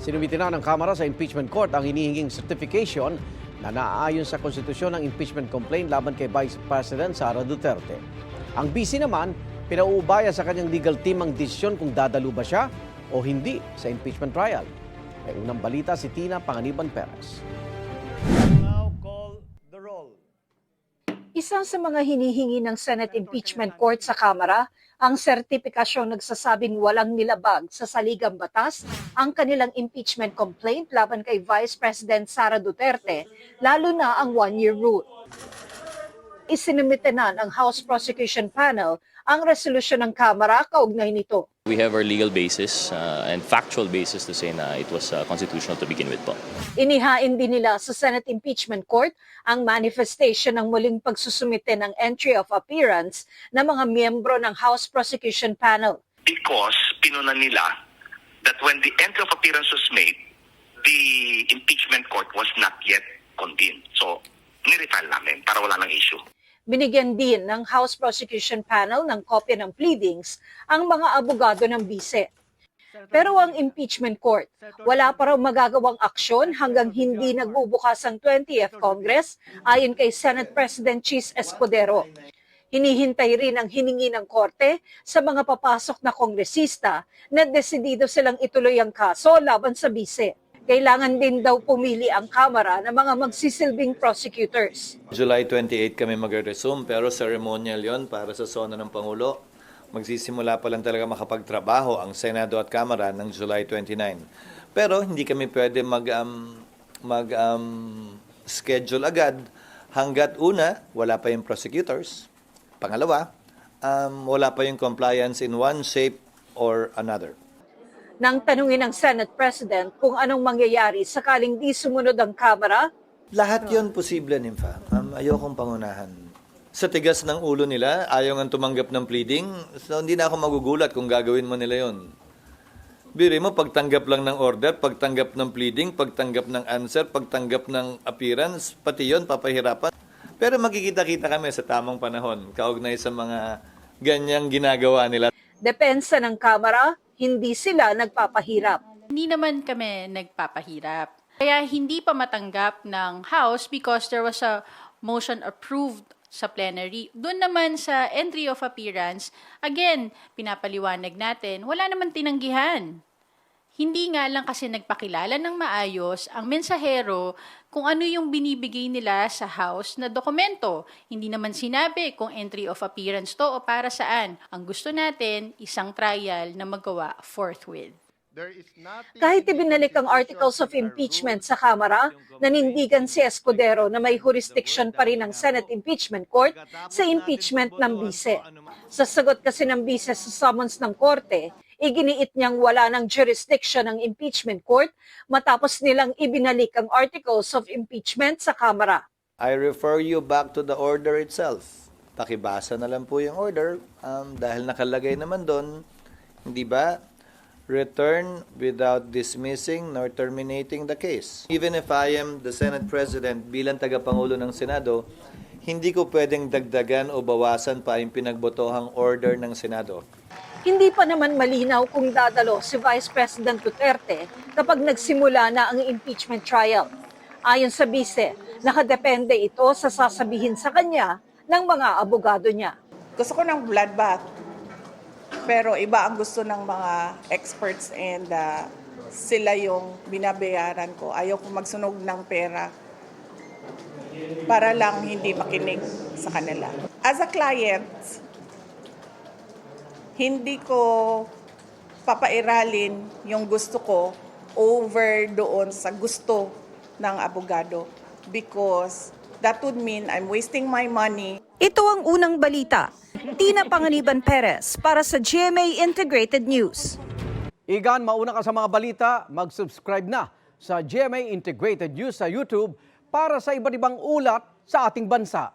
Sinumiti na ng Kamara sa impeachment court ang hinihinging certification na naaayon sa konstitusyon ng impeachment complaint laban kay Vice President Sara Duterte. Ang BC naman, pinauubaya sa kanyang legal team ang desisyon kung dadalo ba siya o hindi sa impeachment trial. May unang balita si Tina Panganiban Perez. Now call the roll. Isa sa mga hinihingi ng Senate Impeachment Court sa Kamara ang sertipikasyon nagsasabing walang nilabag sa saligang batas ang kanilang impeachment complaint laban kay Vice President Sara Duterte, lalo na ang one-year rule. Isinumite na ng House Prosecution Panel ang resolusyon ng Kamara kaugnay nito. We have our legal basis and factual basis to say na it was constitutional to begin with po. Inihain din nila sa Senate Impeachment Court ang manifestation ng muling pagsusumite ng entry of appearance ng mga miyembro ng House Prosecution Panel. Because pinuna nila that when the entry of appearance was made, the impeachment court was not yet convened. So, nirefile namin para wala nang issue. Binigyan din ng House Prosecution Panel ng kopya ng pleadings ang mga abogado ng bise. Pero ang impeachment court, wala pa raw magagawang aksyon hanggang hindi nagbubukas ang 20th Congress ayon kay Senate President Chis Escudero. Hinihintay rin ang hiningi ng korte sa mga papasok na kongresista na desidido silang ituloy ang kaso laban sa bise. Kailangan din daw pumili ang Kamara ng mga magsisilbing prosecutors. July 28 kami magre-resume pero ceremonial yon para sa sona ng Pangulo. Magsisimula pa lang talaga makapagtrabaho ang Senado at Kamara ng July 29. Pero hindi kami pwede schedule agad hanggat una, wala pa yung prosecutors. Pangalawa, wala pa yung compliance in one shape or another. Nang tanungin ng Senate President kung anong mangyayari sakaling di sumunod ang Kamara, Lahat yon posible, Nympha. Ayokong pangunahan. Sa tigas ng ulo nila, ayaw nga tumanggap ng pleading, so hindi na ako magugulat kung gagawin mo nila yon. Biri mo, pagtanggap lang ng order, pagtanggap ng pleading, pagtanggap ng answer, pagtanggap ng appearance, pati yon papahirapan. Pero magkikita-kita kami sa tamang panahon, kaugnay sa mga ganyang ginagawa nila. depensa ng Kamara, hindi sila nagpapahirap. Hindi naman kami nagpapahirap. Kaya hindi pa matanggap ng House because there was a motion approved sa plenary. Doon naman sa entry of appearance, again, pinapaliwanag natin, wala naman tinanggihan. Hindi nga lang kasi nagpakilala ng maayos ang mensahero kung ano yung binibigay nila sa House na dokumento. Hindi naman sinabi kung entry of appearance to o para saan. Ang gusto natin, isang trial na magawa forthwith. Kahit ibinalik ang articles of impeachment sa Kamara, nanindigan si Escudero na may jurisdiction pa rin ang Senate Impeachment Court sa impeachment ng bise. Sa sagot kasi ng bise sa summons ng korte, iginiit niyang wala ng jurisdiction ng impeachment court matapos nilang ibinalik ang articles of impeachment sa Kamara. I refer you back to the order itself. Pakibasa na lang po yung order dahil nakalagay naman doon, hindi ba? Return without dismissing nor terminating the case. Even if I am the Senate President bilang tagapangulo ng Senado, hindi ko pwedeng dagdagan o bawasan pa yung pinagbotohang order ng Senado. Hindi pa naman malinaw kung dadalo si Vice President Duterte kapag nagsimula na ang impeachment trial. Ayon sa bise, nakadepende ito sa sasabihin sa kanya ng mga abogado niya. Gusto ko ng bloodbath. Pero iba ang gusto ng mga experts and sila yung binabayaran ko. Ayaw ko magsunog ng pera para lang hindi makinig sa kanila. As a client, hindi ko papairalin yung gusto ko over doon sa gusto ng abogado because that would mean I'm wasting my money. Ito ang unang balita. Tina Panganiban Perez para sa GMA Integrated News. Igan, mauna ka sa mga balita, mag-subscribe na sa GMA Integrated News sa YouTube para sa iba't ibang ulat sa ating bansa.